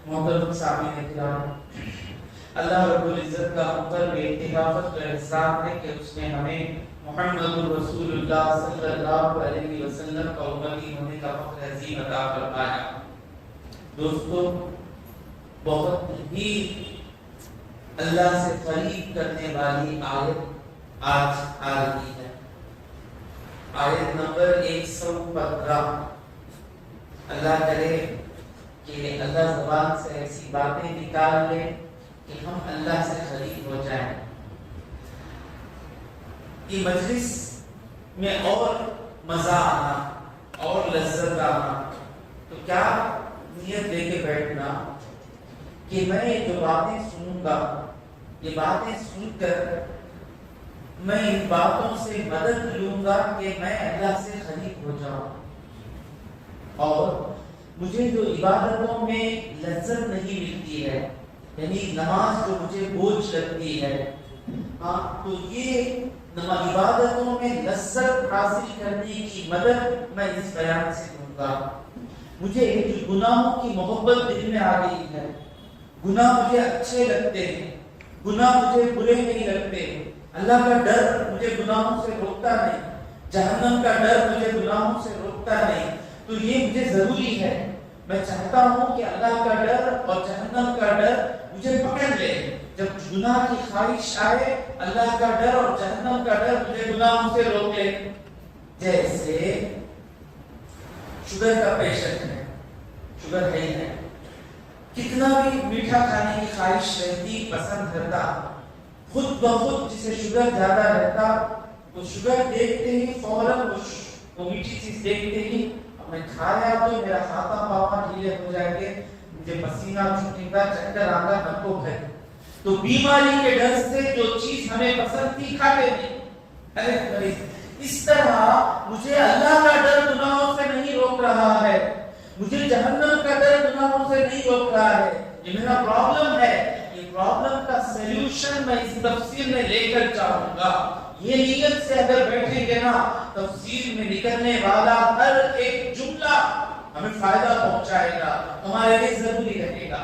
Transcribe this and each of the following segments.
محترم سامعین کرام، اللہ رب العزت کا اوپر بے اتفاقت کا احسان ہے کہ اس نے ہمیں محمد رسول اللہ صلی اللہ علیہ وسلم کا امتی ہونے کا فخر عظیم عطا فرمایا۔ دوستو، بہت ہی اللہ سے قریب کرنے والی آیت آج آ رہی ہے، آیت نمبر 115۔ اللہ کرے کہ اللہ زبان سے ایسی باتیں نکال لے کہ ہم اللہ سے قریب ہو جائیں، کہ مجلس میں اور مزہ آنا اور لذت آنا۔ تو کیا نیت لے کے بیٹھنا کہ میں جو باتیں سنوں گا، یہ باتیں سن کر میں ان باتوں سے مدد لوں گا کہ میں اللہ سے قریب ہو جاؤں، اور مجھے جو عبادتوں میں لذت نہیں ملتی ہے، یعنی نماز جو مجھے بوجھ لگتی ہے، تو یہ عبادتوں میں لذت حاصل کرنے کی مدد میں اس بیان سے دوں گا۔ مجھے جو گناہوں کی محبت دل میں آ گئی ہے، گناہ مجھے اچھے لگتے ہیں، گناہ مجھے برے نہیں لگتے، اللہ کا ڈر مجھے گناہوں سے روکتا نہیں، جہنم کا ڈر مجھے گناہوں سے روکتا نہیں، تو یہ مجھے ضروری ہے۔ میں چاہتا ہوں کہ اللہ کا ڈر اور جہنم کا ڈر مجھے پکڑ لے۔ جب گناہ کی خواہش آئے، اللہ کا ڈر اور جہنم کا ڈر مجھے گناہوں سے روک لے۔ جیسے شوگر کا پیشنٹ ہے، شوگر ہے ہی ہے، کتنا بھی میٹھا کھانے کی خواہش رہتی، پسند کرتا، خود بخود جسے شوگر زیادہ رہتا، وہ شوگر دیکھتے ہی فوراً وہ میٹھی چیز دیکھتے ہی میں کھایا تو میرا ہاتھا پاؤں ڈھیلے ہو جائیں گے، مجھے پسینہ چھوٹے گا، چکر آگا، نکو ہے۔ تو بیماری کے ڈر سے جو چیز ہمیں پسند تھی کھاتے نہیں۔ اس طرح مجھے اللہ کا ڈر گناہوں سے نہیں روک رہا ہے، مجھے جہنم کا ڈر گناہوں سے نہیں روک رہا ہے۔ یہ میرا پرابلم ہے، یہ پرابلم کا سلوشن میں اس تفسیر میں لے کر چاہوں گا۔ یہ نیت سے اگر بیٹھیں گے نا، تفسیر میں نکلنے والا ہر ایک جملہ ہمیں فائدہ پہنچائے گا، ہمارے لیے ضروری رہے گا۔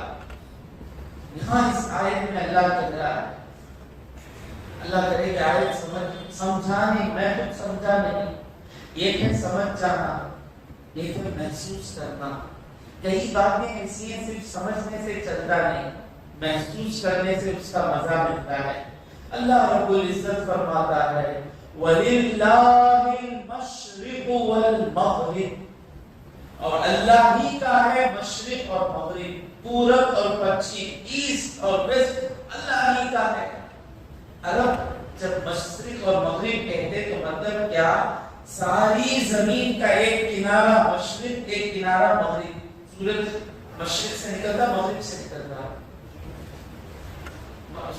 یہاں اس آیت میں اللہ کہہ رہا ہے، اللہ کرے کہ آیت سمجھانے میں کچھ سمجھا نہیں، ایک ہے سمجھ جانا، ایک ہے محسوس کرنا۔ کئی باتیں ایسی ہیں صرف سمجھنے سے چلتا نہیں، محسوس کرنے سے اس کا مزہ ملتا ہے۔ اللہ رب العزت فرماتا ہے وَلِلَّهِ الْمَشْرِقُ وَالْمَغْرِبُ، اور اللہ ہی کا ہے مشرق اور مغرب، پورب اور پچھم، ایسٹ اور ویسٹ، اللہ ہی کا ہے۔ عرب جب مشرق اور مغرب کہتے تو مطلب کیا؟ ساری زمین کا ایک کنارہ مشرق، ایک کنارہ مغرب، سورج مشرق سے نکلتا، مغرب سے نکلتا،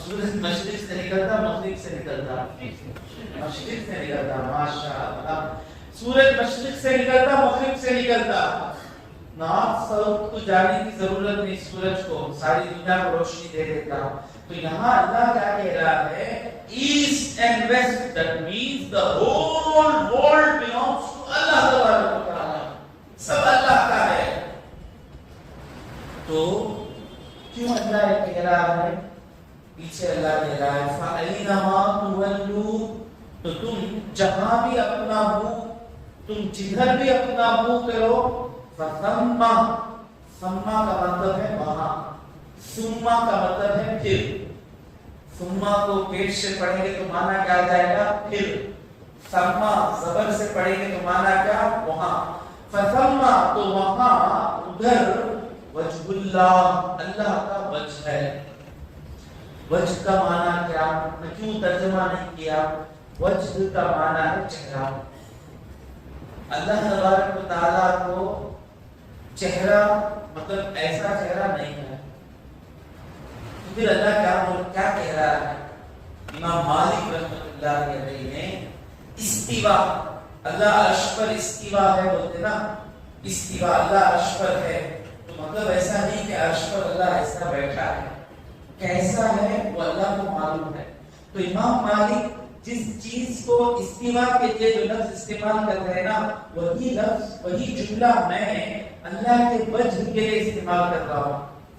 سورج مشرق سے نکلتا، مغرب سے نکلتا، مشرق سے نکلتا، ماشاءاللہ، سورج مشرق سے نکلتا، مغرب سے نکلتا، نارتھ ساؤتھ کو جانے کی ضرورت نہیں، سورج کو ساری دنیا کو روشنی دے دیتا۔ تو یہاں اللہ کیا کہہ رہا ہے؟ East and west, that means the whole world belongs to اللہ تبارک و تعالی، سب اللہ کا ہے۔ تو کیوں اللہ یہ کہہ رہا ہے؟ پیچھے اللہ کہہ رہا ہے فَأَيْنَمَا تُوَلُّوا، تو تم جہاں بھی اپنا منہ، تم جدھر بھی اپنا منہ کرو، فَثَمَّ، ثَمَّ کا مطلب ہے وہاں، ثُمَّ کا مطلب ہے پھر۔ ثُمَّ کو پیش سے پڑھیں گے تو معنی کیا آ جائے گا؟ پھر۔ ثَمَّ زبر سے پڑھیں گے تو معنی کیا؟ وہاں۔ فَثَمَّ تو وہاں، ادھر، وجہ اللہ، اللہ کا وجہ ہے۔ وجہ کا معنی کیا؟ میں کیوں ترجمہ نہیں کیا؟ وجہ کا معنی ہے چہرہ۔ اللہ تبارک و تعالیٰ کو چہرہ مطلب ایسا چہرہ نہیں ہے۔ پھر اللہ کیا کہہ رہا ہے؟ امام مالک رحمۃ اللہ علیہ نے استوا، اللہ عرش پر استوا ہے بولتے نا، استوا اللہ عرش پر ہے، تو مطلب ایسا نہیں کہ عرش پر اللہ ایسا بیٹھا ہے، کیسا ہے وہ اللہ کو معلوم ہے۔ تو امام مالک جس چیز کو استوا کے لیے جو لفظ استعمال کر رہے ہیں نا، وہی لفظ، وہی جملہ میں اللہ کے وجہ کے لیے استعمال کر رہا ہوں۔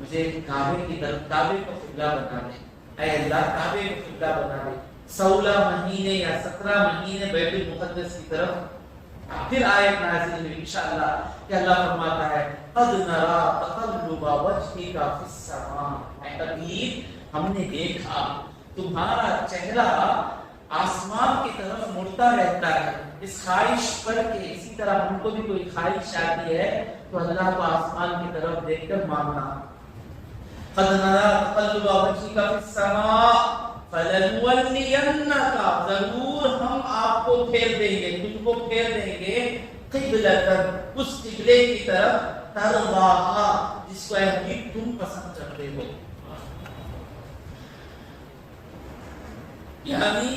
مجھے کعبے کی طرف، کعبے کو قبلہ بنا دے، اے اللہ کعبے کو قبلہ بنا دے۔ 16 مہینے یا 17 مہینے بیت المقدس کی طرف پھر آیت نازل ہوئی انشاءاللہ کہ اللہ فرماتا ہے قد نرا تقلب وجهك في السماء، اے نبی ہم نے دیکھا تمہارا چہرہ آسمان کی طرف مڑتا رہتا ہے، اس خواہش پر کہ اسی طرح ہم کو بھی کوئی خواہش آتی ہے تو اللہ کو آسمان کی طرف دیکھ کر مانگنا۔ قد نرا تقلب وجهك في السماء فَلَنُوَلِّيَنَّكَ، ضرور ہم آپ کو پھیر دیں گے، تجھ کو پھیر دیں گے قبلتن، اس قبلے کی طرف ترضاها، جس کو اے حبیب تم پسند کرتے ہو۔ یعنی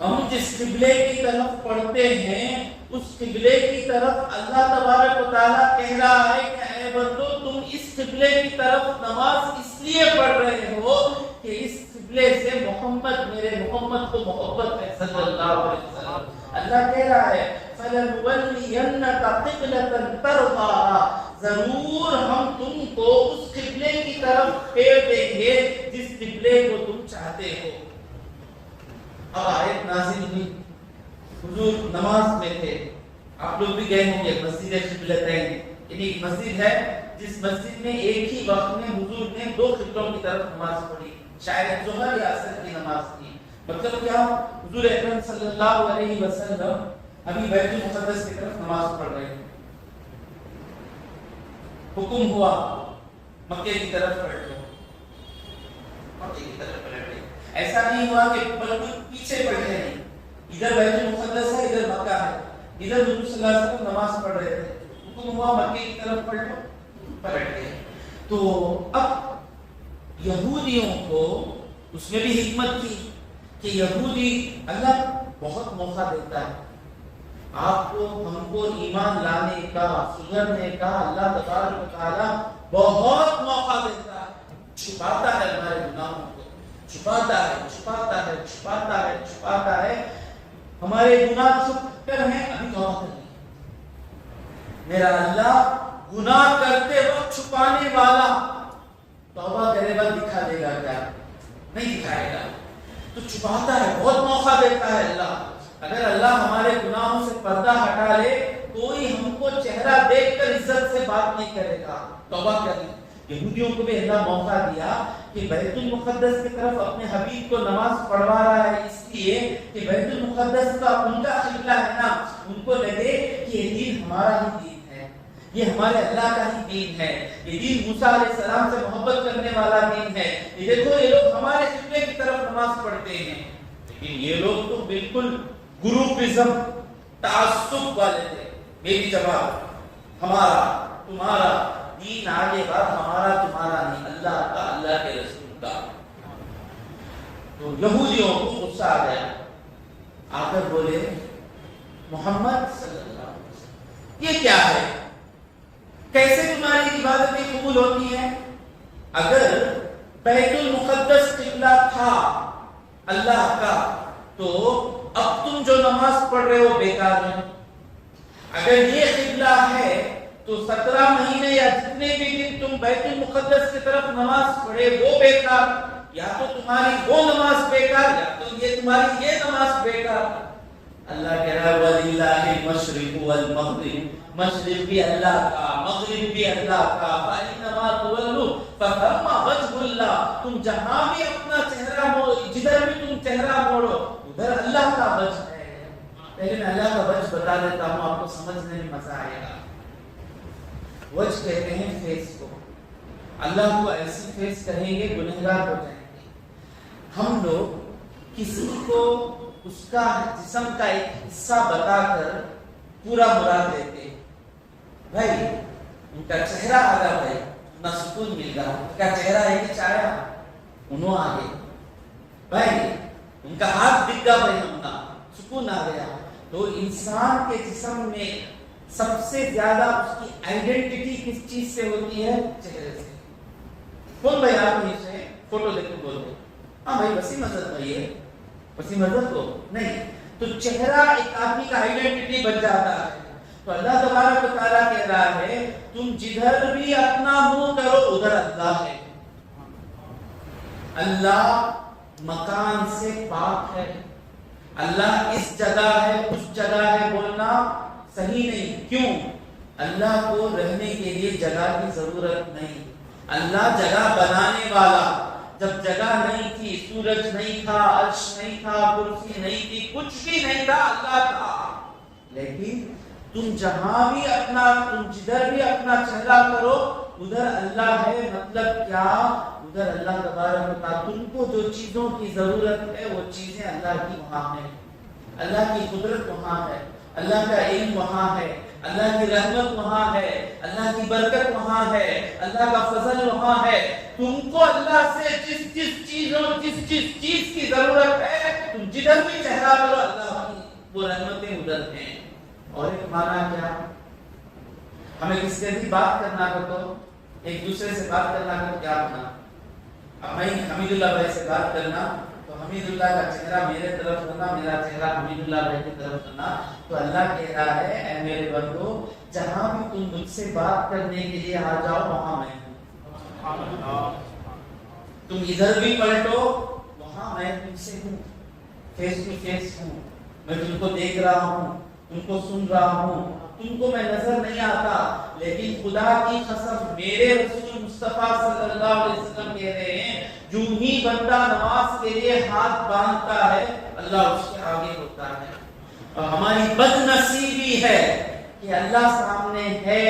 ہم جس قبلے کی طرف پڑھتے ہیں اس قبلے کی طرف اللہ تبارک و تعالیٰ کہہ رہا ہے کہ اے بندو تم اس قبلے کی طرف نماز اس لیے پڑھ رہے ہو کہ اس قبلے سے محمد، میرے محمد کو محبت ہے صلی اللہ علیہ وسلم۔ اللہ کہہ رہا ہے فَلَنُوَلِّيَنَّكَ قِبْلَةً تَرْضَاهَا، ضرور ہم تم کو اس قبلے کی طرف پھیر دیں گے جس قبلے کو تم چاہتے ہو۔ اب آیت نازل ہوئی، حضور نماز میں تھے، آپ لوگ بھی گئے ہوں گے مسجد قبلتین، یعنی ایک مسجد ہے جس مسجد میں ایک ہی وقت میں حضور نے 2 قبلوں کی طرف نماز پڑھی، شاید ظہر یا عصر کی نماز کی۔ مطلب کیا؟ حضور اکرم صلی اللہ علیہ وسلم ابھی بیت المقدس کی طرف نماز پڑھ رہے ہیں، حکم ہوا مکے کی طرف پلٹ لو، مکے کی طرف پلٹ گئے۔ ایسا نہیں ہوا کہ بالکل پیچھے پلٹے نہیں، ادھر بیت المقدس ہے ادھر مکہ ہے، ادھر حضور صلی اللہ علیہ وسلم نماز پڑھ رہے تھے، حکم ہوا مکے کی طرف پلٹ لو، پلٹ گئے۔ تو اب یہودیوں کو اس میں بھی حکمت تھی کہ یہودی اللہ بہت موقع دیتا ہے آپ کو، ہم کو ایمان لانے کا، سدھرنے کا، اللہ تبارک و تعالیٰ بہت موقع دیتا ہے، چھپاتا ہے ہمارے گناہوں کو، چھپاتا ہے چھپاتا ہے چھپاتا ہے چھپاتا ہے، ہمارے گناہ چھپ کر ہیں ابھی توبہ کر لیں۔ میرا اللہ گناہ کرتے وقت چھپانے والا، توبہ کرے گا دکھا دے گا کیا؟ نہیں دکھائے گا، تو چھپاتا ہے، بہت موقع دیتا ہے اللہ۔ اگر اللہ ہمارے گناہوں سے پردہ ہٹا لے کوئی ہم کو چہرہ دیکھ کر عزت سے بات نہیں کرے گا، توبہ کر لیں۔ یہودیوں کو بھی اللہ موقع دیا کہ بیت المقدس کی طرف اپنے حبیب کو نماز پڑھوا رہا ہے، اس لیے کہ بیت المقدس کا ان کا قبلہ ہے نا، ان کو لگے کہ یہ دین ہمارا ہی دین ہے، یہ ہمارے اللہ کا ہی دین ہے، یہ دین موسیٰ علیہ السلام سے محبت کرنے والا دین ہے، یہ دیکھو یہ لوگ ہمارے قبلے کی طرف نماز پڑھتے ہیں۔ لیکن یہ لوگ تو بالکل گروپزم، تعصب والے تھے، میری جماعت، ہمارا تمہارا دین آگے بات، ہمارا تمہارا نہیں، اللہ کا، اللہ کے رسول کا۔ تو یہودیوں کو غصہ آ گیا، آ کر بولے محمد صلی اللہ علیہ وسلم یہ کیا ہے؟ کیسے تمہاری عبادتیں قبول ہوتی ہیں؟ اگر بیت المقدس قبلہ تھا اللہ کا تو اب تم جو نماز پڑھ رہے ہو بیکار ہے۔ اگر یہ قبلہ ہے تو 17 مہینے یا جتنے بھی دن تم بیت المقدس کی طرف نماز پڑھے وہ بیکار، یا تو تمہاری وہ نماز بیکار یا تو یہ تمہاری یہ نماز بیکار۔ اللہ کہہ رہا ہے وَلِلَّهِ الْمَشْرِقُ وَالْمَغْرِبُ، مشرق بھی اللہ کا، مغرب بھی اللہ کا، فَإِنَّمَا تُوَلُّوا فَثَمَّ وَجْهُ اللَّهِ، تم جہاں بھی اپنا چہرہ موڑو، جدھر بھی تم چہرہ موڑو ادھر اللہ کا وجہ ہے۔ پہلے میں اللہ کا وجہ بتا دیتا ہوں، آپ کو سمجھنے میں مزہ آئے گا۔ وجہ کہتے ہیں فیس کو، اللہ کو ایسی فیس کہیں گے گنہگار ہو جائیں گے۔ ہم لوگ کسی کو اس کا جسم کا ایک حصہ بتا کر پورا مراد دیتے ہیں، بھائی ان کا چہرہ آگا بھائی نہ سکون مل گیا، ان کا چہرہ ایک چایا انہوں آگے، بھائی ان کا ہاتھ دکھ گیا بھائی ہم سکون آ گیا۔ تو انسان کے جسم میں سب سے زیادہ اس کی آئیڈینٹی کس چیز سے ہوتی ہے؟ چہرے سے۔ کون بھائی آپ سے فوٹو دیکھ کے بولتے ہاں بھائی وسیم اظہر بھائی ہے، وسیم اظہر کو نہیں، تو چہرہ ایک آدمی کا آئیڈینٹی بن جاتا ہے۔ تو اللہ تبارک و تعالیٰ کہہ رہا ہے تم جدھر بھی اپنا منہ کرو ادھر اللہ ہے. اللہ مکان سے پاک ہے. اللہ اس جگہ ہے اس جگہ ہے بولنا صحیح نہیں. کیوں؟ اللہ کو رہنے کے لیے جگہ کی ضرورت نہیں. اللہ جگہ بنانے والا. جب جگہ نہیں تھی، سورج نہیں تھا، عرش نہیں تھا، کرسی نہیں تھی، کچھ بھی نہیں تھا، اللہ تھا. لیکن تم جہاں بھی تم جدھر بھی اپنا چہرہ کرو ادھر اللہ ہے. مطلب کیا؟ ادھر اللہ تبارک و تعالیٰ تم کو جو چیزوں کی ضرورت ہے وہ چیزیں اللہ کی وہاں ہیں. اللہ کی قدرت وہاں ہے، اللہ کا علم وہاں ہے، اللہ کی رحمت وہاں ہے، اللہ کی برکت وہاں ہے، اللہ کا فضل وہاں ہے. تم کو اللہ سے جس چیز کی ضرورت ہے تم جدھر بھی چہرہ کرو اللہ کی وہ رحمتیں ادھر ہیں. اور ایک معنی کیا؟ ہمیں کس سے بھی بات کرنا ہو تو ایک دوسرے سے بات کرنا ہو تو کیا ہونا؟ اب میں حمید اللہ بھائی سے بات کرنا تو حمید اللہ کا چہرہ میرے طرف ہونا، میرا چہرہ حمید اللہ بھائی کی طرف ہونا. تو اللہ کہہ رہا ہے اے میرے بندو جہاں بھی تم مجھ سے بات کرنے کے لیے آ جاؤ وہاں میں ہوں. تم ادھر بھی پلٹو وہاں میں تم سے ہوں، فیس ٹو فیس ہوں. میں تم کو دیکھ رہا ہوں، تم کو سن رہا ہوں. تم کو میں نظر نہیں آتا لیکن خدا کی قسم میرے رسول مصطفیٰ صلی اللہ علیہ وسلم کہہ رہے ہیں جو ہی بندہ نماز کے لیے ہاتھ باندھتا ہے اللہ اس کے آگے ہوتا ہے. اور ہماری بد نصیبی ہے کہ اللہ سامنے ہے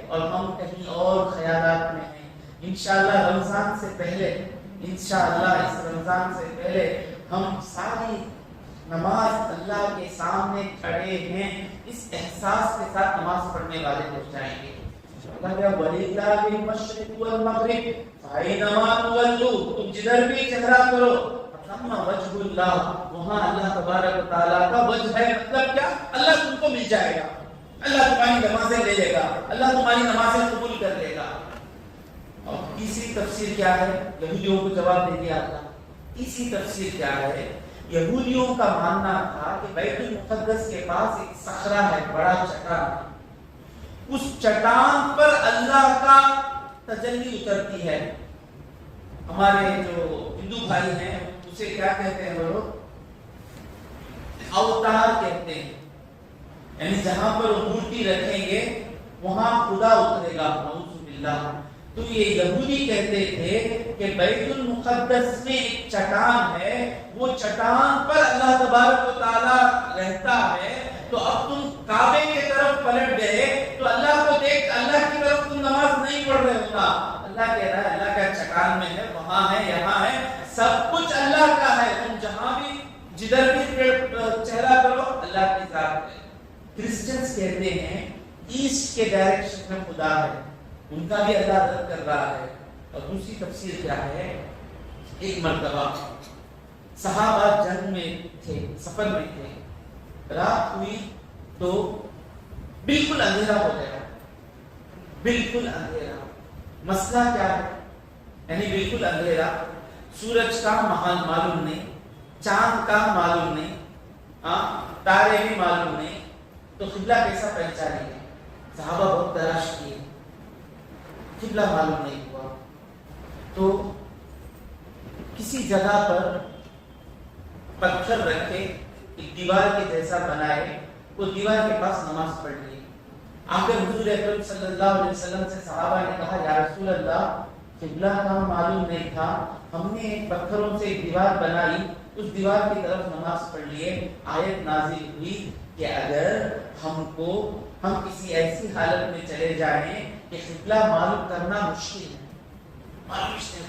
اور ہم کہیں اور خیالات میں ہیں. انشاءاللہ رمضان سے پہلے، انشاءاللہ اس رمضان سے پہلے ہم ساری نماز اللہ کے سامنے کھڑے ہیں اس احساس کے ساتھ نماز پڑھنے والے ہو جائیں گے. وَلِلَّهِ الْمَشْرِقُ وَالْمَغْرِبُ فَأَيْنَمَا تُوَلُّوا تم جدھر بھی چہرہ کرو فَثَمَّ وَجْهُ اللَّهِ وہاں اللہ تبارک و تعالیٰ کا وجہ ہے. مطلب کیا؟ اللہ تم کو مل جائے گا، اللہ تمہاری نمازیں لے لے گا، اللہ تمہاری نمازیں قبول کر لے گا. اور تیسری تفسیر کیا ہے؟ یہودیوں کو جواب دے دیا اللہ. تیسری تفسیر کیا ہے؟ یہودیوں کا ماننا تھا کہ بیت المقدس کے پاس ایک صخرہ ہے، بڑا چٹان. اس چٹان پر اللہ کا تجلی اترتی ہے. ہمارے جو ہندو بھائی ہیں اسے کیا کہتے ہیں وہ لوگ؟ اوتار کہتے ہیں. یعنی جہاں پر وہ مورتی رکھیں گے وہاں خدا اترے گا. نعوذ باللہ. تو یہ یہودی کہتے تھے کہ بیت المقدس میں ایک چٹان ہے، وہ چٹان پر اللہ تبارک و تعالیٰ رہتا ہے. تو اب تم کعبے کی طرف پلٹ گئے تو اللہ کو دیکھ اللہ کی طرف تم نماز نہیں پڑھ رہے ہوتا. اللہ کہہ رہا ہے اللہ کا چٹان میں ہے، وہاں ہے، یہاں ہے، سب کچھ اللہ کا ہے. تم جہاں بھی جدھر بھی چہرہ کرو اللہ کی ذات ہے. کرسچنز کہتے ہیں ایسٹ کے ڈائریکشن میں خدا ہے، ان کا بھی اللہ رد کر رہا ہے. اور دوسری تفسیر کیا ہے؟ ایک مرتبہ صحابہ جنگ میں تھے، سفر میں تھے، رات ہوئی تو بالکل اندھیرا ہو گیا، بالکل اندھیرا. مسئلہ کیا ہے؟ یعنی بالکل اندھیرا، سورج کا معلوم نہیں، چاند کا معلوم نہیں، تارے بھی معلوم نہیں. تو قبلہ کیسا پہچانیں گے؟ صحابہ بہت تلاش کیے، قبلہ معلوم نہیں ہوا. تو کسی جگہ پر پتھر رکھے، ایک دیوار کے جیسا بنائے، وہ دیوار کے پاس نماز پڑھ لی. آخر حضور اکرم صلی اللہ علیہ وسلم سے صحابہ نے کہا یا رسول اللہ قبلہ کا معلوم نہیں تھا، ہم نے پتھروں سے ایک دیوار بنائی، اس دیوار کی طرف نماز پڑھ لیے. آیت نازل ہوئی کہ اگر ہم کسی ایسی حالت میں چلے جائیں کہ قبلہ معلوم کرنا مشکل ہے،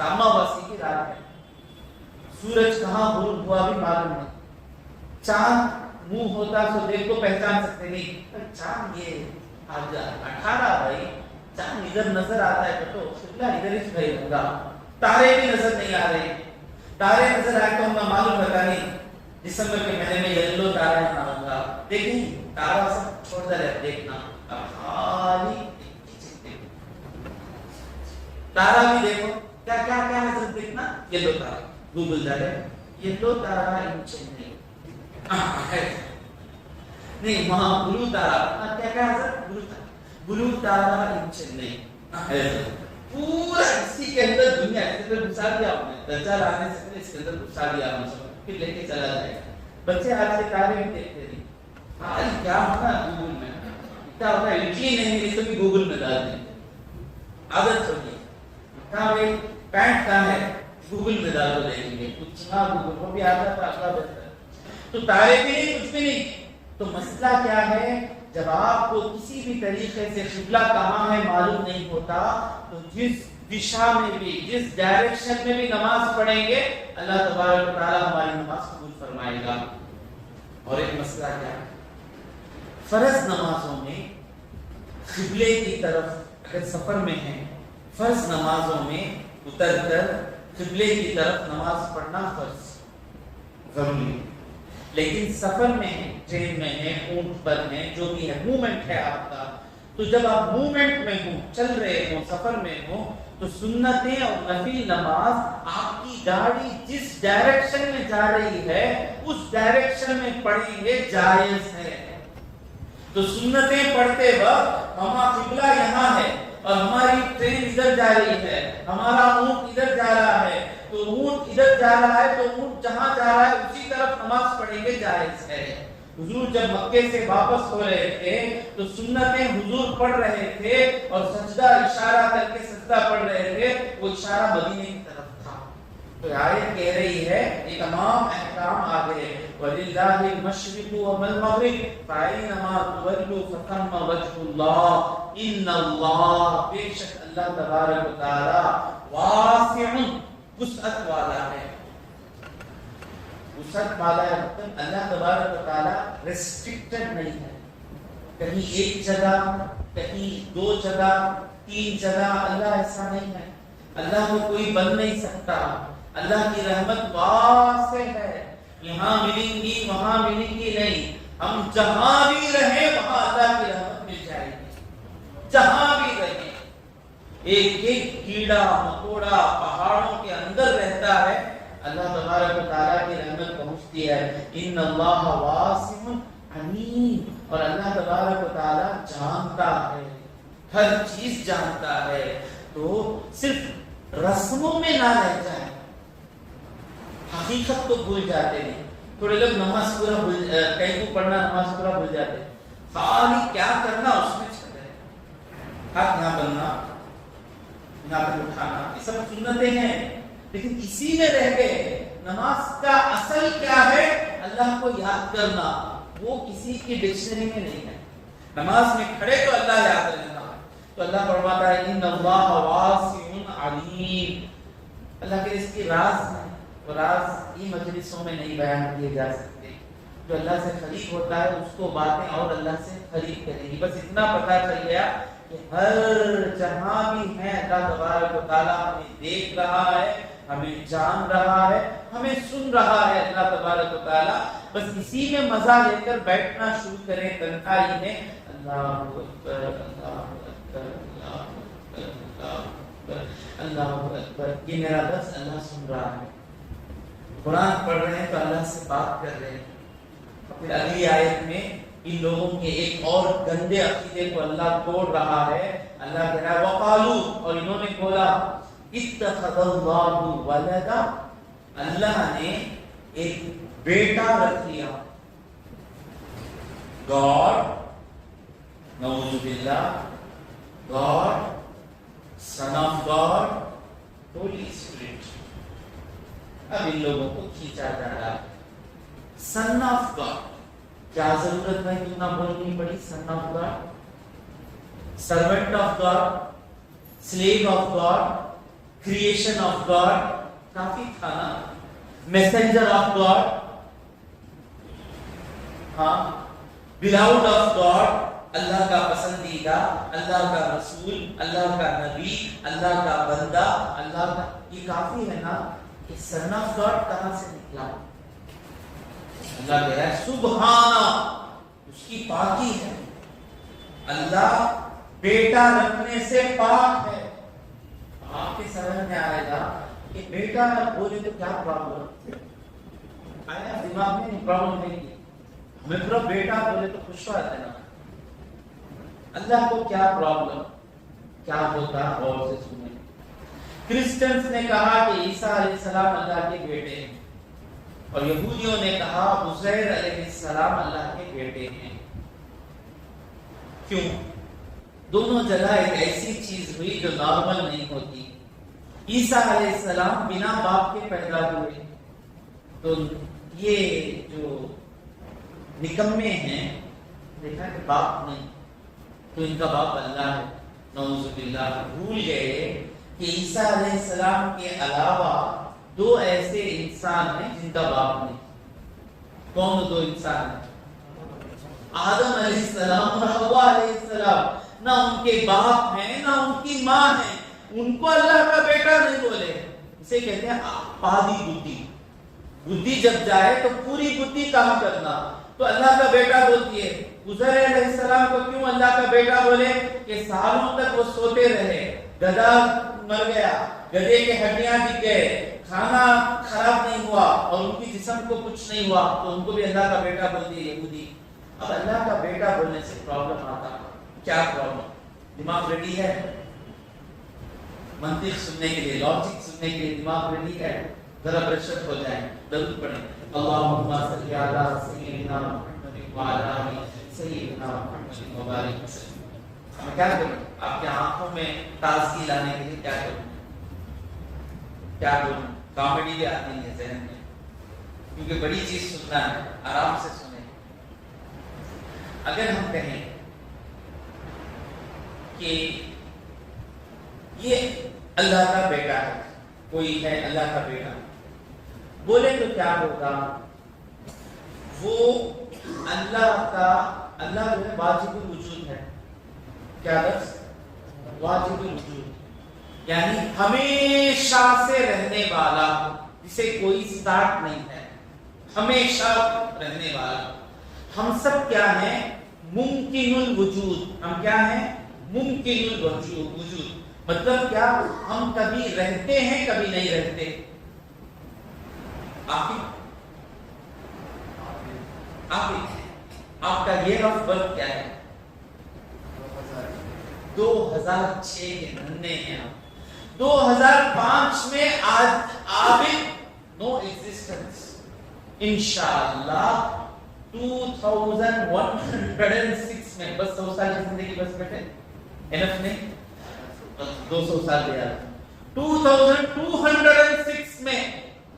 اماواسی کی رات ہے، سورج کہاں غروب ہوا بھی معلوم نہیں، چاند منہ ہوتا تو دیکھ کو پہچان سکتے نہیں، چاند یہ 18 بھائی چاند ادھر نظر آتا ہے تو قبلہ ادھر ہی بھائی ہوگا. تارے بھی نظر نہیں آ رہے، تارے نظر آئے تو ہم معلوم پتا نہیں دسمبر کے مہینے میں یلو تارا نہ ہوگا. دیکھیں تارا سب چھوڑ دے رہے دیکھنا، اب خالی تارا بھی دیکھو، کیا کیا کیا حضرت دیکھنا؟ یلو تارا، گوگل جا رہے یلو تارا نہیں وہاں بلو تارا کیا کہا حضرت بلو تارا ان چنئی پورا اسی کے اندر دنیا اس کے اندر گھسا دیا آپ نے دجال آنے سے پہلے اس کے اندر گھسا دیا آپ نے پھر لے کے چلا جائے گا بچے آج سے تارے بھی دیکھتے نہیں آج کیا ہونا گوگل میں اتنا ہوتا ہے اٹلی نہیں یہ سبھی گوگل میں ڈال دیں عادت ہوگی کہاں بھائی پینٹ کہاں ہے گوگل میں ڈال دو دیکھیں گے کچھ نہ گوگل کو بھی آتا ہے اگلا بہتر تو تارے بھی نہیں کچھ بھی نہیں تو مسئلہ کیا ہے جب آپ کو کسی بھی طریقے سے قبلہ کہاں ہے معلوم نہیں ہوتا تو جس دشا میں بھی جس ڈائریکشن میں بھی نماز پڑھیں گے اللہ تبارک و تعالی ہماری نماز قبول فرمائے گا. اور ایک مسئلہ کیا ہے فرض نمازوں میں قبلے کی طرف اگر سفر میں ہیں فرض نمازوں میں اتر کر قبلے کی طرف نماز پڑھنا فرض ضروری ہے. لیکن سفر میں ہیں ٹرین میں ہیں اونٹ پر ہیں جو بھی ہے موومنٹ ہے آپ کا تو جب آپ موومنٹ میں ہوں چل رہے ہوں سفر میں ہوں تو سنتیں اور نفل نماز آپ کی گاڑی جس ڈائریکشن میں جا رہی ہے اس ڈائریکشن میں پڑھیں گے جائز ہے. تو سنتیں پڑھتے وقت ہمارا قبلہ یہاں ہے اور ہماری ٹرین ادھر جا رہی ہے ہمارا اونٹ ادھر جا رہا ہے تو اونٹ ادھر جا رہا ہے تو اونٹ جہاں جا رہا ہے اسی طرف نماز پڑھیں گے جائز ہے. حضور جب مکے سے واپس ہو رہے تھے تو سنتیں حضور پڑھ رہے تھے اور سجدہ اشارہ کر کے سجدہ پڑھ رہے تھے وہ اشارہ مدینے کی طرف تھا. تو آیت کہہ رہی ہے یہ تمام احکام آ گئے وَلِلَّهِ الْمَشْرِقُ وَالْمَغْرِبُ فَأَيْنَمَا تُوَلُّوا فَثَمَّ وَجْهُ اللَّهِ إِنَّ اللَّهَ بے شک اللہ تبارک و تعالی واسع وسعت والا ہے. وسعت والا ہے مطلب اللہ تبارک و تعالی ریسٹرکٹڈ نہیں ہے کہیں ایک جگہ کہیں دو جگہ تین جگہ اللہ ایسا نہیں ہے. اللہ کو کوئی بن نہیں سکتا. اللہ کی رحمت واسع ہے یہاں ملیں گی وہاں ملیں گی نہیں ہم جہاں بھی رہیں وہاں اللہ کی رحمت مل جائے گی جہاں بھی رہیں. ایک ایک کیڑا مکوڑا پہاڑوں کے اندر رہتا ہے اللہ تبارک و تعالیٰ کی رحمت پہنچتی ہے. ان اللہ واسع علیم اور اللہ تبارک و تعالیٰ جانتا ہے ہر چیز جانتا ہے. تو صرف رسموں میں نہ رہ جائیں حقیقت کو بھول جاتے ہیں. تھوڑے لوگ نماز پورا بھول کہیں کو پڑھنا نماز پورا بھول جاتے ہیں خالی کیا کرنا اس میں چل رہے ہاتھ یہاں بننا یہاں پہ اٹھانا یہ سب سنتیں ہیں لیکن اسی میں رہ گئے. نماز کا اصل کیا ہے اللہ کو یاد کرنا وہ کسی کی ڈکشنری میں نہیں ہے. نماز میں کھڑے تو اللہ یاد رکھنا تو اللہ فرماتا ہے ان اللہ واسع علیم. اللہ کے اس کی راز ہے اور راز یہ مجلسوں میں نہیں بیان کیے جا سکتے. جو اللہ سے قریب ہوتا ہے اس کو باتیں اور اللہ سے قریب کریں گی. بس اتنا پتہ چل گیا کہ ہر جہاں بھی ہے اللہ تبارک و تعالیٰ ہمیں دیکھ رہا ہے ہمیں جان رہا ہے ہمیں سن رہا ہے اللہ تبارک و تعالیٰ. بس اسی میں مزہ لے کر بیٹھنا شروع کریں تنہائی میں اللہ اکبر اللہ اکبر اللہ اکبر اللہ اکبر. یہ میرا درس اللہ سن رہا ہے. قرآن پڑھ رہے ہیں تو اللہ سے بات کر رہے ہیں. پھر اگلی آیت میں ان لوگوں کے ایک اور گندے عقیدے کو اللہ توڑ رہا ہے. اللہ کہہ رہا ہے وقالو اور انہوں نے بولا اتخذ اللہ ولدا اللہ نے ایک بیٹا رکھ لیا. گاڈ نعوذ باللہ God son of God holy spirit. اب ان لوگوں کو کھینچا جا رہا ہے سن آف گاڈ. کیا ضرورت ہے کتنا بولنی پڑی son of God servant of God slave of God creation of God کافی تھا نا. میسنجر آف گاڈ ہاں بلاؤڈ آف گاڈ اللہ کا پسندیدہ اللہ کا رسول اللہ کا نبی اللہ کا بندہ اللہ کا یہ کافی ہے نا. کہ سن آف گاڈ کہاں سے نکلا. اللہ کہہ رہا ہے سبحانہ اس کی پاکی ہے. اللہ بیٹا رکھنے سے پاک ہے. آپ کے سمجھ میں آئے گا کہ بیٹا بولے تو کیا پرابلم آیا دماغ میں پرابلم نہیں. ہمیں پورا بیٹا بولے تو خوش ہو آتے نا. اللہ کو کیا پرابلم کیا ہوتا اور سے سنیں. کرسچنس نے کہا کہ عیسیٰ علیہ السلام اللہ کے بیٹے ہیں اور یہودیوں نے کہا عزیر علیہ السلام اللہ کے بیٹے ہیں. کیوں؟ دونوں جگہ ایک ایسی چیز ہوئی جو نارمل نہیں ہوتی. عیسیٰ علیہ السلام بنا باپ کے پیدا ہوئے تو یہ جو نکمے ہیں دیکھا کہ باپ نہیں تو ان کا باپ اللہ ہے. نعوذ باللہ. بھول گئے کہ عیسیٰ علیہ السلام کے علاوہ دو ایسے انسان ہیں جن کا باپ نہیں. کون دو انسان ہیں؟ آدم علیہ السلام اور حوا علیہ السلام. نہ ان کے باپ ہیں نہ ان کی ماں ہیں. ان کو اللہ کا بیٹا نہیں بولے. اسے کہتے ہیں پادی بدھی. بدھی جب جائے تو پوری بدھی کام کرنا. تو اللہ کا بیٹا بولتی ہے. عزیر علیہ السلام کو کیوں اللہ کا بیٹا بولے کہ سالوں تک وہ سوتے رہے. گدھا مر گیا, گدھے کے ہڈیاں دکھ گئے, کھانا خراب نہیں ہوا اور ان کی جسم کو کچھ نہیں ہوا تو ان کو بھی اللہ کا بیٹا بولتی ہے یہودی. اب اللہ کا بیٹا بولنے سے پرابلم آتا. کیا پرابلم؟ دماغ ریڈی ہے منطق سننے کے لیے, لاجک سننے کے لیے دماغ ریڈی ہے؟ ذرا برشت ہو جائیں, درود پڑھیں. اللہم صلی علی سیدنا محمد وعلی آل سیدنا محمد وبارک وسلم. میں کیا کروں؟ آپ کی آنکھوں میں تازگی لانے کے لیے کیا کروں؟ کیا کروں؟ کامیڈی بھی آتی ہے ذہن میں, کیونکہ بڑی چیز سننا ہے. آرام سے سنیں. اگر ہم کہیں کہ یہ اللہ کا بیٹا ہے, کوئی ہے اللہ کا بیٹا بولے تو کیا ہوگا؟ وہ اللہ جو ہے واجب الوجود ہے. کیا لفظ؟ واجب الوجود, یعنی ہمیشہ سے رہنے والا, جسے کوئی سٹارٹ نہیں ہے, ہمیشہ رہنے والا. ہم سب کیا ہیں؟ ممکن الوجود. ہم کیا ہیں؟ ممکن الوجود. مطلب کیا؟ ہم کبھی رہتے ہیں کبھی نہیں رہتے. آپ کا ایئر آف برتھ کیا ہے؟ 2006 کے ننے ہیں آپ. 2005 میں آج عابد نو ایگزسٹنس. انشاءاللہ 2106 میں بس 100 سال کی زندگی بس بیٹھے انف نہیں, 200 سال دیا. 2206 میں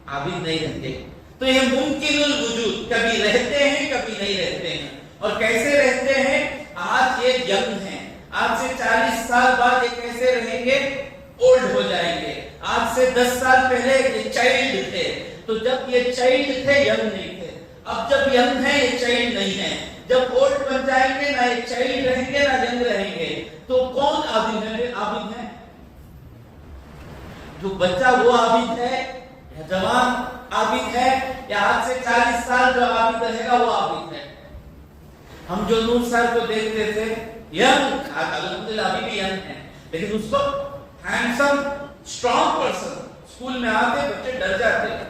عابد نہیں رہتے. تو یہ ممکن الوجود, کبھی رہتے ہیں کبھی نہیں رہتے ہیں. اور کیسے رہتے ہیں؟ آج یہ ینگ ہیں, آج سے 40 سال بعد یہ کیسے رہیں گے؟ اولڈ ہو جائیں گے. آج سے 10 سال پہلے یہ چائلڈ تھے, تو جب یہ چائلڈ تھے ینگ نہیں تھے. اب جب ینگ ہیں یہ چائلڈ نہیں ہیں. جب اولڈ بن جائیں گے نہ یہ چائلڈ رہیں گے نہ ینگ رہیں گے. تو کون عابد ہے؟ عابد ہے جو بچہ وہ عابد ہے, یا جوان عابد ہے, یا آج سے 40 سال جو عابد رہے گا وہ عابد ہے. ہم جو نور صاحب کو دیکھتے تھے ینگ, الحمدللہ ابھی بھی ینگ ہیں, لیکن اس وقت ہینڈسم اسٹرانگ پرسن. اسکول میں آتے بچے ڈر جاتے ہیں,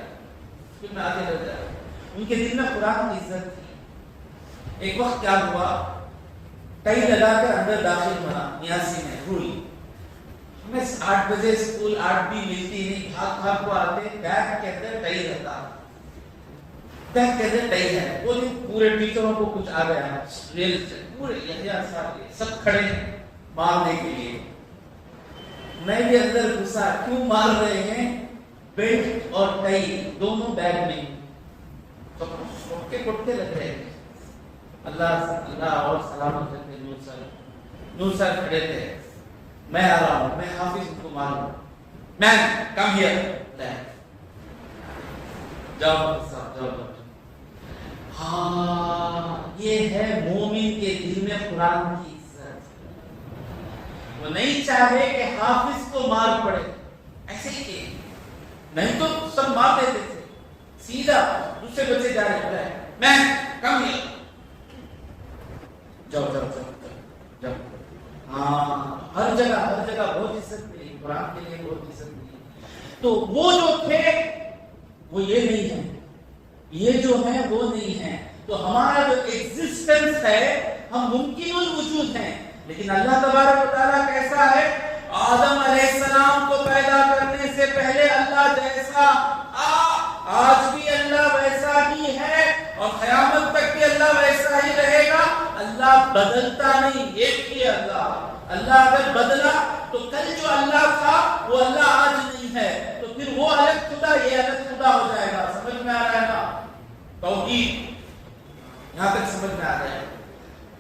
اسکول میں آتے ڈر جاتے. ان کے دل میں قرآن کی عزت تھی. ایک وقت کیا ہوا, ٹائی لگا کر اندر داخل ہونا 89 میں رول. ہمیں 8 بجے اسکول 8 بھی ملتی نہیں, بھاگ بھاگ کو آتے, بیگ کے اندر ٹائی رہتا, بیگ کے اندر ٹائی ہے. وہ دن پورے ٹیچروں کو کچھ آ گیا ہے, پورے سب کھڑے ہیں مارنے کے لیے. میں بھی اندر گھسا, کیوں مار رہے ہیں؟ بیلٹ اور ٹائی دونوں بیگ میں کٹتے لگ رہے ہیں. اللہ اور سلامت رکھے. نور صاحب کھڑے تھے, میں آ رہا ہوں, میں حافظ کو ماروں, مین کم ہیئر, جاؤ صاحب جاؤ. ہاں یہ ہے مومن کے دل میں قرآن کی عزت. وہ نہیں چاہے کہ حافظ کو مار پڑے, ایسے ہی کہ نہیں تو سب مار دیتے تھے. سیدھا دوسرے بچے جا رہے ہیں, میں کم ہیئر, جاؤ جاؤ جاؤ جاؤ. ہاں ہر جگہ بہت عزت ملی, قرآن کے لیے بہت عزت ملی. تو وہ جو تھے وہ یہ نہیں ہے, یہ جو ہے وہ نہیں ہے. تو ہمارا جو ایگزسٹنس ہے ہم ممکن الوجود ہیں، لیکن اللہ تبارک و تعالیٰ کیسا ہے؟ آدم علیہ السلام کو پیدا کرنے سے پہلے اللہ جیسا آج بھی اللہ ویسا ہی ہے اور قیامت تک بھی اللہ ویسا ہی رہے گا۔ اللہ بدلتا نہیں، ایک ہی اللہ اگر بدلا تو کل جو اللہ تھا وہ اللہ آج نہیں ہے، تو پھر وہ الگ خدا یہ الگ خدا ہو جائے گا۔ سمجھ میں آ رہا ہے نا؟ توحید یہاں تک سمجھ میں آ رہا ہے۔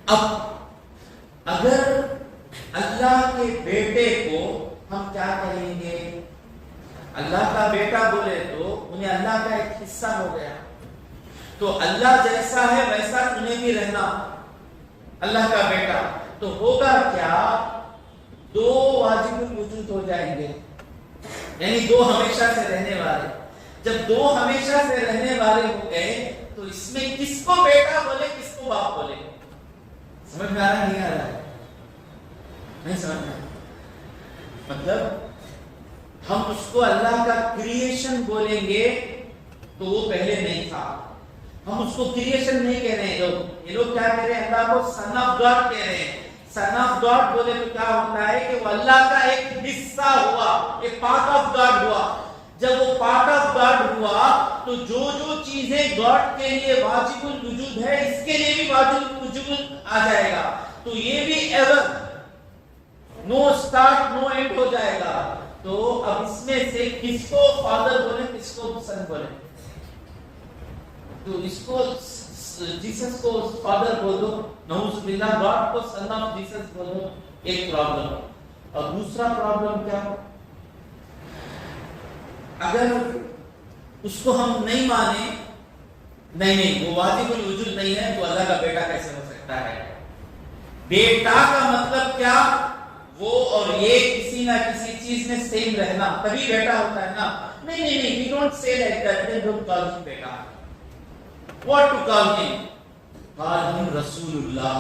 اب اگر اللہ کے بیٹے کو ہم کیا کہیں گے؟ اللہ کا بیٹا بولے تو انہیں اللہ کا ایک حصہ ہو گیا، تو اللہ جیسا ہے ویسا انہیں بھی رہنا، اللہ کا بیٹا تو ہوگا کیا؟ دو واجب الوجود ہو جائیں گے، یعنی دو ہمیشہ سے رہنے والے۔ جب دو ہمیشہ سے رہنے والے ہو گئے تو اس میں کس کو بیٹا بولے کس کو باپ بولے؟ سمجھ میں آ رہا نہیں آ رہا ہے؟ نہیں سمجھ میں؟ مطلب ہم اس کو اللہ کا کریشن بولیں گے تو وہ پہلے نہیں تھا، ہم اس کو کریشن نہیں کہہ رہے ہیں۔ یہ لوگ کیا کہہ رہے ہیں؟ اللہ کو سن آف گاڈ کہہ رہے ہیں۔ سن آف گاڈ بولے تو کیا ہوتا ہے کہ وہ اللہ کا ایک حصہ ہوا، ایک پارٹ آف گاڈ ہوا۔ جب وہ پارٹ آف گاڈ ہوا تو جو چیزیں گاڈ کے لیے واجب الوجود ہے اس کے لیے بھی واجب الوجود آ جائے گا، تو یہ بھی ever no start no end ہو جائے گا۔ تو اب اس میں سے کس کو فادر بولے کس کو سن بولے؟ تو اس کو جیسس کو فادر بول دو، نعوذ باللہ، گاڈ کو سن آف جیسس بول دو، ایک پرابلم۔ اور دوسرا پرابلم کیا؟ اگر اس کو ہم نہیں مانے، نہیں وہ واجب الوجود نہیں ہے تو اللہ کا بیٹا کیسے ہو سکتا ہے؟ بیٹا کا مطلب کیا؟ وہ اور یہ کسی نہ کسی چیز میں سیم رہنا، تبھی بیٹا ہوتا ہے نا۔ نہیں we don't say like that, they don't call him beta. What to call him? Call him رسول اللہ،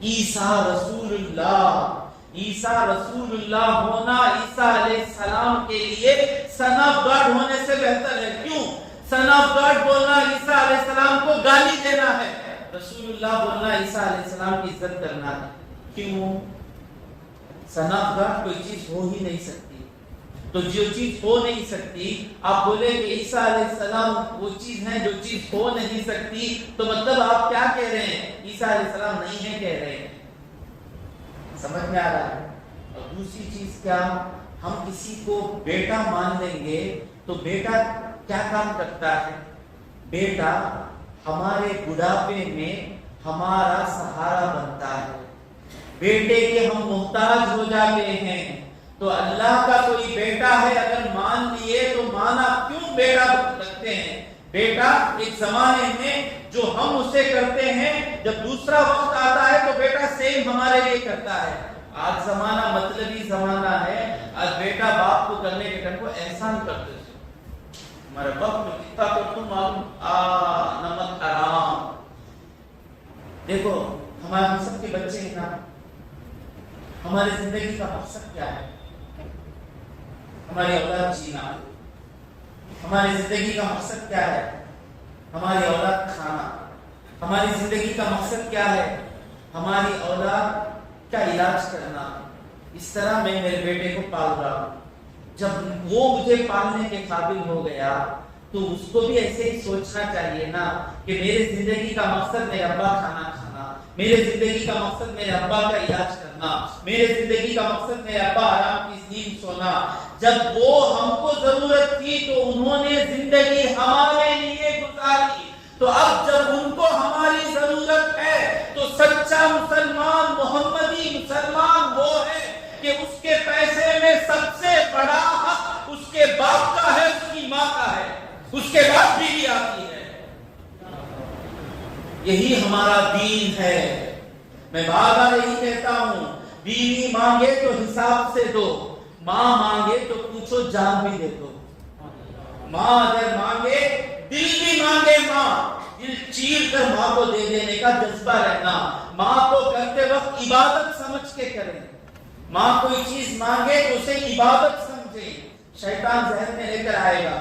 عیسیٰ رسول اللہ۔ عیسیٰ رسول اللہ ہونا عیسیٰ علیہ السلام کے لیے سن آف گاڈ ہونے سے بہتر ہے۔ کیوں؟ سن آف گاڈ بولنا عیسیٰ علیہ السلام کو گالی دینا ہے، رسول اللہ بولنا عیسیٰ علیہ السلام کی عزت کرنا ہے۔ کیوں؟ سن آف گاڈ کوئی چیز ہو ہی نہیں سکتی، تو جو چیز ہو نہیں سکتی آپ بولے کہ عیسیٰ علیہ السلام وہ چیز ہے جو چیز ہو نہیں سکتی، تو مطلب آپ کیا کہہ رہے ہیں؟ عیسیٰ علیہ السلام نہیں ہے کہہ رہے ہیں۔ سمجھ میں آ رہا ہے؟ اور دوسری چیز کیا؟ ہم کسی کو بیٹا مان لیں گے تو بیٹا کیا کام کرتا ہے؟ بیٹا ہمارے بڑھاپے میں ہمارا سہارا بنتا ہے، بیٹے کے ہم محتاج ہو جاتے ہیں۔ تو اللہ کا کوئی بیٹا ہے اگر مان لیے تو مانا کیوں بیٹا رکھتے ہیں؟ بیٹا ایک زمانے میں جو ہم اسے کرتے ہیں، جب دوسرا وقت آتا ہے تو بیٹا سیم ہمارے لیے کرتا ہے۔ آج زمانہ مطلبی زمانہ ہے، آج بیٹا باپ کو کرنے کے ٹائم کو احسان کرتے ہیں، ہمارے باپ کو کتنا کرتوں معلوم نمک حرام۔ دیکھو ہمارے ہم سب کے بچے ہیں نا، ہماری زندگی کا مقصد کیا ہے؟ ہماری اولاد جینا۔ ہماری زندگی کا مقصد کیا ہے؟ ہماری اولاد کھانا۔ ہماری زندگی کا مقصد کیا ہے؟ ہماری اولاد کا علاج کرنا۔ اس طرح میں میرے بیٹے کو پال رہا ہوں، جب وہ مجھے پالنے کے قابل ہو گیا تو اس کو بھی ایسے ہی سوچنا چاہیے نا کہ میرے زندگی کا مقصد میرے ابا کھانا کھانا، میرے زندگی کا مقصد میرے ابا کا علاج کرنا، میرے زندگی کا مقصد میرے ابا آرام کی نیند سونا۔ جب وہ ہم کو ضرورت تھی تو انہوں نے زندگی ہمارے لیے گزاری، تو اب جب ان کو ہماری ضرورت ہے تو سچا مسلمان، محمدی مسلمان وہ ہے کہ اس کے پیسے میں سب سے بڑا حق اس کے باپ کا ہے، اس کی ماں کا ہے، اس کے بعد بیوی آتی ہے۔ یہی ہمارا دین ہے۔ میں بار بار یہی کہتا ہوں، بیوی مانگے تو حساب سے دو، ماں مانگے تو پوچھو جان بھی دے دو۔ ماں اگر مانگے، دل بھی مانگے، ماں دل چیر کر ماں کو دے دینے کا جذبہ رہنا۔ ماں کو کرتے وقت عبادت سمجھ کے کریں، ماں کوئی چیز مانگے تو اسے عبادت سمجھے۔ شیطان ذہن میں لے کر آئے گا،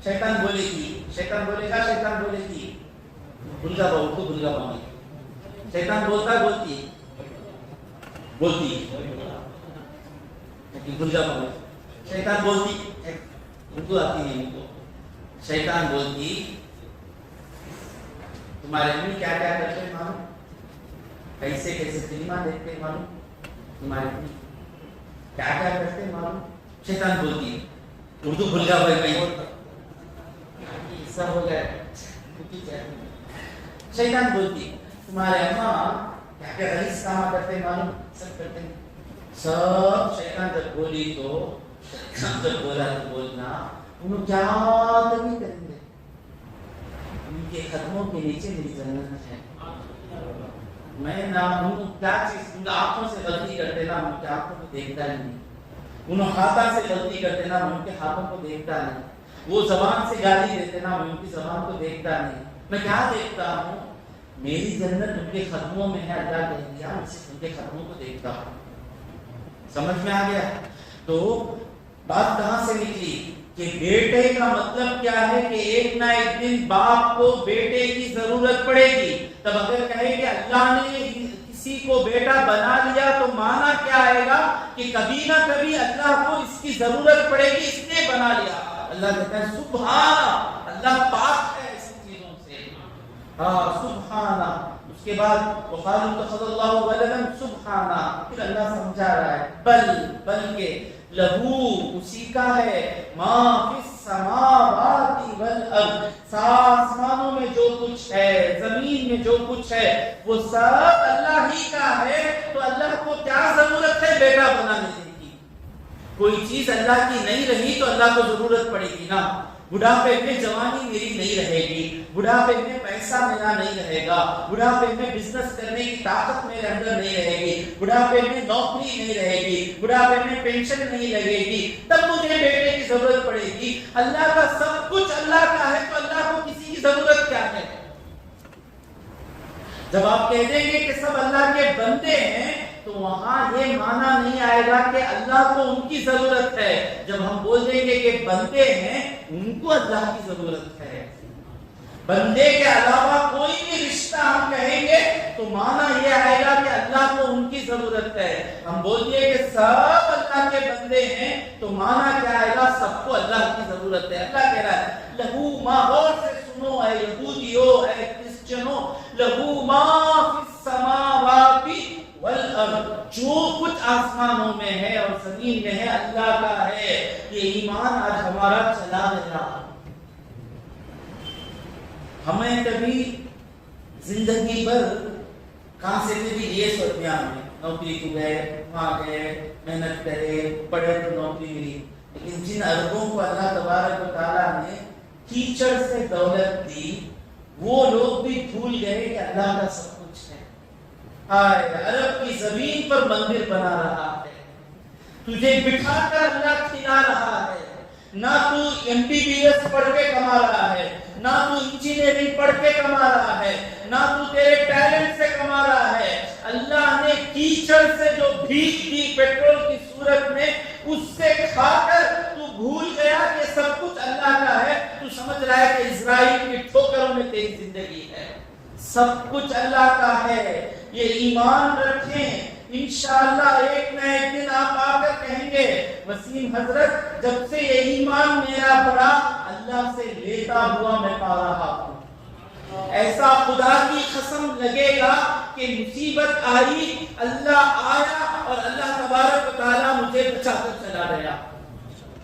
شیطان بولے گی، شیطان بولے گا، شیطان بولے گی بھولگا باؤ تو بھولگا باؤ شیطان بولتا ہے بولتی لیکن بھولگا باؤ شیطان بولتی اردو آتی نہیں ان کو شیطان بولتی تمہارے امی کیا کیا کرتے معلوم کیسے کیسے فلمیں دیکھتے معلوم تمہارے امی کیا کیا کرتے معلوم شیطان بولتی اردو بھولگا باؤ نہیں ایسا ہو گیا شیطان بولتی تمہارے اماں کیا کیا غلیظ کام کرتے معلوم سب کرتے ہیں سب شیطان جب بولی تو جب بولا تو بولنا انہوں کیا نہیں کریں گے ان کے قدموں کے نیچے میری جنت ہے میں نہ ان کیا چیز ان آنکھوں سے غلطی کرتے نا ان کے آنکھوں کو دیکھتا نہیں انہوں ہاتھوں سے غلطی کرتے نا ان کے ہاتھوں کو دیکھتا نہیں وہ زبان سے گالی دیتے نا ان کی زبان کو دیکھتا نہیں میں کیا دیکھتا ہوں میری جنت ان کے قدموں میں ہے اللہ کہہ دیا میں صرف ان کے قدموں کو دیکھتا ہوں سمجھ میں آ گیا تو بات کہاں سے نکلی کہ بیٹے کا مطلب کیا ہے کہ ایک نہ ایک دن باپ کو بیٹے کی ضرورت پڑے گی تب اگر کہے کہ اللہ نے کسی کو بیٹا بنا لیا تو مانا کیا آئے گا کہ کبھی نہ کبھی اللہ کو اس کی ضرورت پڑے گی اس نے بنا لیا اللہ کہتا ہے سبحان اللہ پاک ہے اس چیزوں سے سبحان اس کے بعد وقال اتخذ اللہ ولدا سبحانہ پھر اللہ سمجھا رہا ہے بلکہ لہو اسی کا ہے ما فی السماوات والارض آسمانوں میں جو کچھ ہے زمین میں جو کچھ ہے وہ سب اللہ ہی کا ہے تو اللہ کو کیا ضرورت ہے بیٹا بنانے کی کوئی چیز اللہ کی نہیں رہی تو اللہ کو ضرورت پڑے گی نا بڑھاپے میں جوانی میری نہیں رہے گی بڑھاپے میں پیسہ میرا نہیں رہے گا بڑھاپے میں بزنس کرنے کی طاقت میرے اندر نہیں رہے گی بڑھاپے میں نوکری نہیں رہے گی بڑھاپے میں پینشن نہیں لگے گی تب مجھے بیٹے کی ضرورت پڑے گی اللہ کا سب کچھ اللہ کا ہے تو اللہ کو کسی کی ضرورت کیا ہے جب آپ کہہ دیں گے کہ سب اللہ کے بندے ہیں تو وہاں یہ معنی نہیں آئے گا کہ اللہ کو ان کی ضرورت ہے جب ہم بول دیں گے کہ بندے ہیں ان کو اللہ کی ضرورت ہے بندے کے علاوہ کوئی بھی رشتہ ہم کہیں گے تو معنی یہ آئے گا کہ اللہ کو ان کی ضرورت ہے ہم بول دیے کہ سب اللہ کے بندے ہیں تو معنی کیا آئے گا سب کو اللہ کی ضرورت ہے اللہ کہہ رہا ہے لہو ما غور سے سنو اے یہودیو اے کرسچنو لہو ما فی السماوات والارض جو کچھ آسمانوں میں ہے اور زمین میں ہے اللہ کا ہے یہ ایمان آج ہمارا چلا رہا ہمیں کبھی زندگی بھر کہاں سے بھی لیے سوچیا ہمیں نوکری کو گئے وہاں گئے محنت کرے پڑھے تو نوکری ملی لیکن جن عربوں کو اللہ تبارک و تعالیٰ نے کیچڑ سے دولت دی وہ لوگ بھی بھول گئے کہ اللہ کا سب کچھ ہے عرب کی زمین پر مندر بنا رہا ہے تجھے بٹھا کر اللہ کھلا رہا ہے نہ تو MBBS پڑھ کے کما رہا ہے نہ تو انجینئرنگ پڑھ کے کما رہا ہے نہ تو تیرے ٹیلنٹ سے کما رہا ہے اللہ نے کیچڑ سے جو بھیگ دی پیٹرول کی صورت میں اس سے کھا کر تو بھول گیا کہ سب کچھ اللہ کا ہے تو سمجھ رہا ہے کہ اسرائیل کی ٹھوکروں میں تیری زندگی ہے سب کچھ اللہ کا ہے یہ ایمان رکھیں انشاءاللہ ایک نہ ایک دن آپ آ کر کہیں گے وسیم حضرت جب سے یہ ایمان میرا پڑا اللہ سے لیتا ہوا میں پا رہا ہوں ایسا خدا کی قسم لگے گا کہ مصیبت آئی اللہ آیا اور اللہ تبارک و تعالیٰ مجھے بچا کر چلا گیا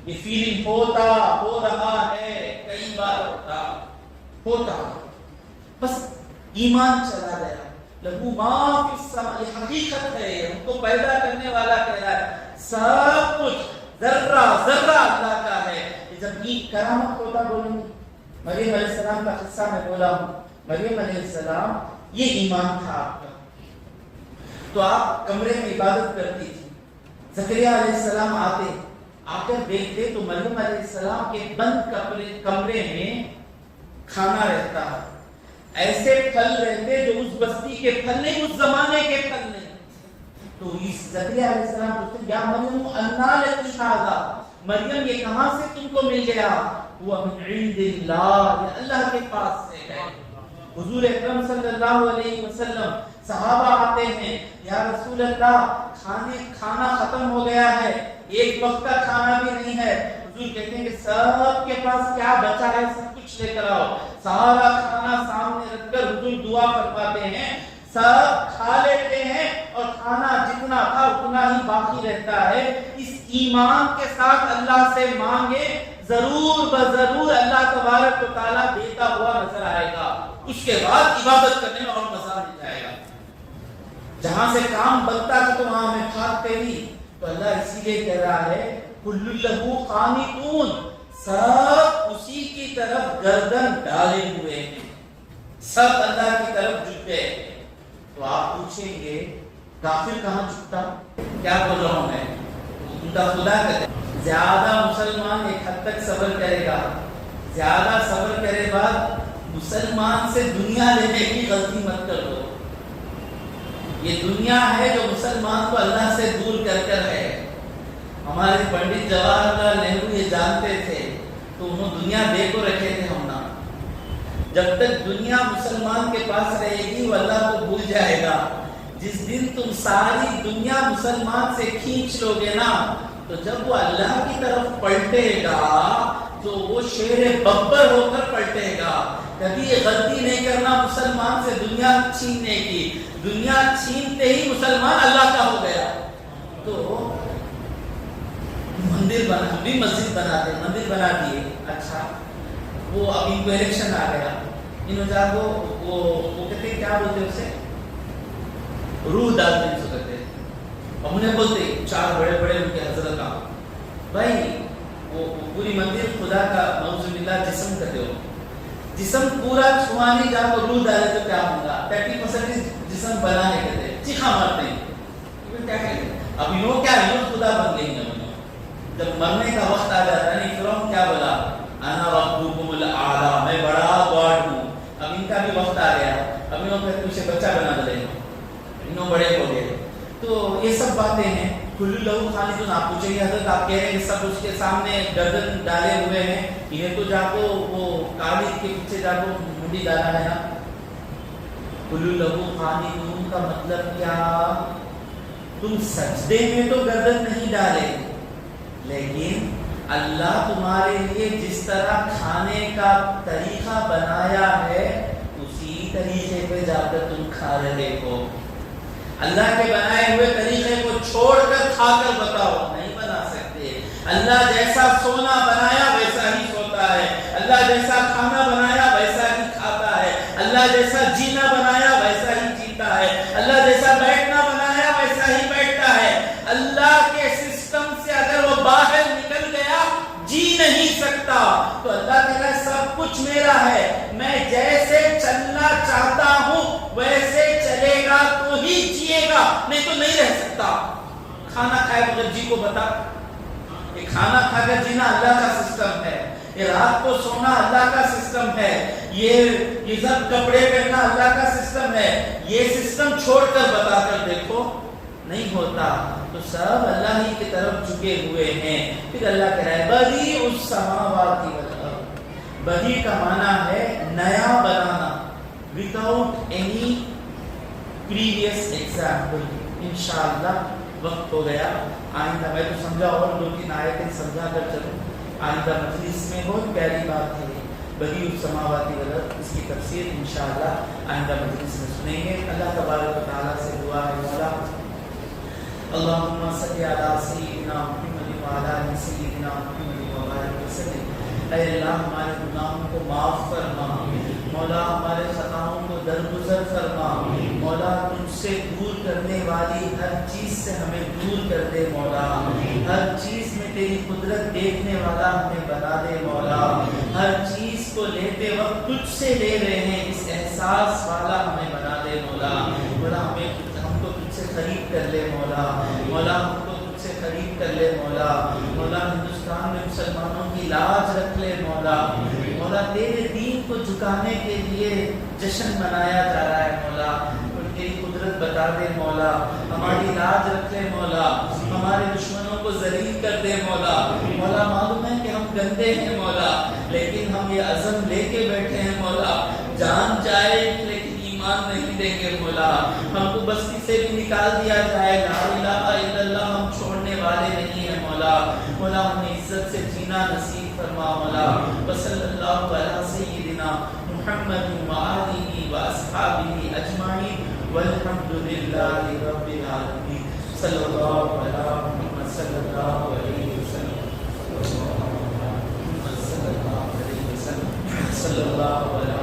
یہ فیلنگ ہو رہا ہے کئی بار ہوتا بس ایمان چلا گیا لہو ما فی السماء یہ حقیقت ہے ہم کو پیدا کرنے والا کہہ رہا ہے سب کچھ ذرہ ذرہ اللہ کا ہے جب یہ کرامت ہوتا بولیں گے مریم علیہ السلام کا قصہ میں بولا ہوں مریم علیہ السلام یہ ایمان تھا آپ کا تو آپ کمرے میں عبادت کرتی تھی زکریا علیہ السلام آتے آ کر دیکھتے تو مریم علیہ السلام کے بند کمرے میں کھانا رہتا ہے ایسے پھل رہتے جو اس بستی کے پھل نہیں اس زمانے کے پھل نہیں تو اس زکریا علیہ السلام پوچھتے یا مریم انا لکی ھذا مریم یہ کہاں سے تم کو مل گیا وہ من عند اللہ یہ اللہ کے پاس سے ہے حضور اکرم صلی اللہ علیہ وسلم صحابہ آتے ہیں، یا رسول اللہ کھانا ختم ہو گیا ہے، ایک وقت کا کھانا بھی نہیں ہے۔ حضور کہتے ہیں کہ سب کے پاس کیا بچا ہے سب کچھ لے کر آؤ۔ سارا کھانا سامنے رکھ کر حضور دعا فرماتے ہیں، سب کھا لیتے ہیں اور کھانا جتنا تھا اتنا ہی باقی رہتا ہے۔ اس ایمان کے ساتھ اللہ سے مانگے، ضرور بضرور اللہ تبارک و تعالیٰ دیتا ہوا نظر آئے گا۔ اس کے بعد عبادت کرنے میں اور مزہ مل جائے گا۔ جہاں سے کام بنتا ہے تو وہاں ہمیں کھاتے نہیں، تو اللہ اسی لیے کہہ رہا ہے کل لہو قانتون، سب اسی کی طرف گردن ڈالے ہوئے ہیں، سب اللہ کی طرف جھکے۔ تو آپ پوچھیں گے کافر کہاں جھکتا؟ کیا بول رہا ہوں میں؟ ان کا خدا کہتے ہیں زیادہ مسلمان ایک حد تک صبر کرے گا، زیادہ صبر کرے بعد مسلمان سے دنیا لینے کی غلطی مت کر دو۔ یہ دنیا ہے جو مسلمان کو اللہ سے دور کر کر ہے۔ ہمارے پنڈت جواہر لال نہرو یہ جانتے تھے تو انہوں دنیا دے کو رکھے تھے ہم نا۔ جب تک دنیا مسلمان کے پاس رہے گی وہ اللہ کو بھول جائے گا۔ جس دن تم ساری دنیا مسلمان سے کھینچ لو گے نا، تو جب وہ اللہ کی طرف پلٹے گا تو وہ شیر ببر ہو کر پلٹے گا۔ کبھی یہ غلطی نہیں کرنا مسلمان سے دنیا چھیننے کی، دنیا چھینتے ہی مسلمان اللہ کا ہو گیا۔ تو مندر بنا، ہم بھی مسجد بناتے، مندر بنا دیے، اچھا وہ اب ان کو الیکشن آ گیا، انہوں جا کو وہ کہتے کیا بولتے اسے، روح ڈالتے ہیں، کہتے ہیں، اور انہیں بولتے چار بڑے بڑے ان کے حضرت کا بھائی وہ پوری مندر خدا کا نعوذ باللہ جسم کہتے ہو، جسم پورا چھوانی جا کو روح ڈالے تو کیا ہوگا؟ 30% جسم بنا ہے، کہتے ہیں چیخا مارتے ہیں، کیا کہیں گے؟ اب انہوں کیا انہوں خدا بن گئی ہیں۔ جب مرنے کا وقت آ جاتا ہے فرعون کیا بولا؟ انا ربکم الاعلی، میں بڑا گاڈ ہوں۔ اب ان کا بھی وقت آ گیا، اب انہوں نے اسے بچہ بنا دے، انہوں بڑے ہو گئے۔ تو یہ سب باتیں ہیں۔ کل لہو قانتون، آپ پوچھیں گے حضرت آپ کہہ رہے ہیں کہ سب اس کے سامنے گردن ڈالے ہوئے ہیں، یہ تو جا کو وہ قاضی کے پیچھے جا کو منڈی ڈالا ہے نا۔ کل لہو قانتون کا مطلب کیا؟ تم سجدے میں تو گردن نہیں ڈالے، لیکن اللہ تمہارے لیے جس طرح کھانے کا طریقہ بنایا ہے اسی طریقے پہ جا کر تم کھا رہے ہو۔ اللہ کے بنائے ہوئے طریقے کو چھوڑ کر کھا کر بتاؤ، نہیں بنا سکتے۔ اللہ جیسا سونا بنایا ویسا ہی سوتا ہے، اللہ جیسا کھانا بنایا ویسا ہی کھاتا ہے، اللہ جیسا جینا بنایا ویسا ہی جیتا ہے، اللہ جیسا بیٹھنا بنایا ویسا ہی بیٹھتا ہے۔ اللہ کے سسٹم سے اگر وہ باہر نکل گیا جی نہیں سکتا، تو اللہ کہہ رہا ہے سب کچھ میرا ہے، میں جیسے چلنا چاہتا ہوں ویسے چلے گا تو ہی جیے گا، نہیں تو نہیں رہ سکتا۔ کھانا کھائے بغیر جی کو بتا، یہ کھانا کھا کر جینا اللہ کا سسٹم ہے، یہ رات کو سونا اللہ کا سسٹم ہے، یہ سب کپڑے پہننا اللہ کا سسٹم ہے۔ یہ سسٹم چھوڑ کر بتا کر دیکھو، نہیں ہوتا۔ تو سب اللہ ہی کی طرف جھکے ہوئے ہیں۔ پھر اللہ کہہ رہا ہے بدیع السماوات والارض، بدیع کا معنی ہے نیا بنانا، without any previous example۔ انشاءاللہ وقت ہو گیا، آئندہ میں تو سمجھا اور 2-3 آیتیں سمجھا کر چلوں، آئندہ مجلس میں بہت پیاری بات ہے بدیع السماوات والارض، اس کی تفسیر انشاءاللہ آئندہ مجلس میں سنیں گے۔ اللہ تبارک و تعالیٰ سے دعا ہے مولا اللہم صلی علی سیدنا محمد وعلی آل سیدنا محمد وبارک وسلم۔ اے اللہ ہمارے گناہوں کو معاف فرما، مولا ہمارے خطاؤں کو درگزر فرما، مولا تجھ سے دور کرنے والی ہر چیز سے ہمیں دور کر دے مولا، ہر چیز میں تیری قدرت دیکھنے والا ہمیں بنا دے مولا، ہر چیز کو لیتے وقت تجھ سے لے رہے ہیں اس احساس والا ہمیں بنا دے مولا، مولا ہم کو تجھ سے خرید کر لے مولا، مولا ہم کو تجھ سے خرید کر لے مولا، مولا ہندوستان میں مسلمانوں کی لاج رکھ لے مولا، مولا تیرے دین کو جھکانے کے لیے جشن منایا جا رہا ہے مولا، تیری قدرت بتا دے مولا، ہماری لاج رکھ لے مولا، ہمارے دشمنوں کو ذلیل کر دے مولا، مولا معلوم ہے کہ ہم گندے ہیں مولا، لیکن ہم یہ عزم لے کے بیٹھے ہیں مولا، جان جائے مولا. ہم کو بستی سے بھی نکال دیا جائے, لا الہ الا اللہ ہم چھوڑنے والے نہیں ہیں مولا. مولا ہمیں عزت سے جینا نصیب فرما مولا. وصلی اللہ علی سیدنا محمد وآلہ واصحابہ اجمعین والحمد للہ رب العالمین. صلی اللہ علی محمد صلی اللہ علیہ وسلم, صلی اللہ علیہ وسلم, صلی اللہ علیہ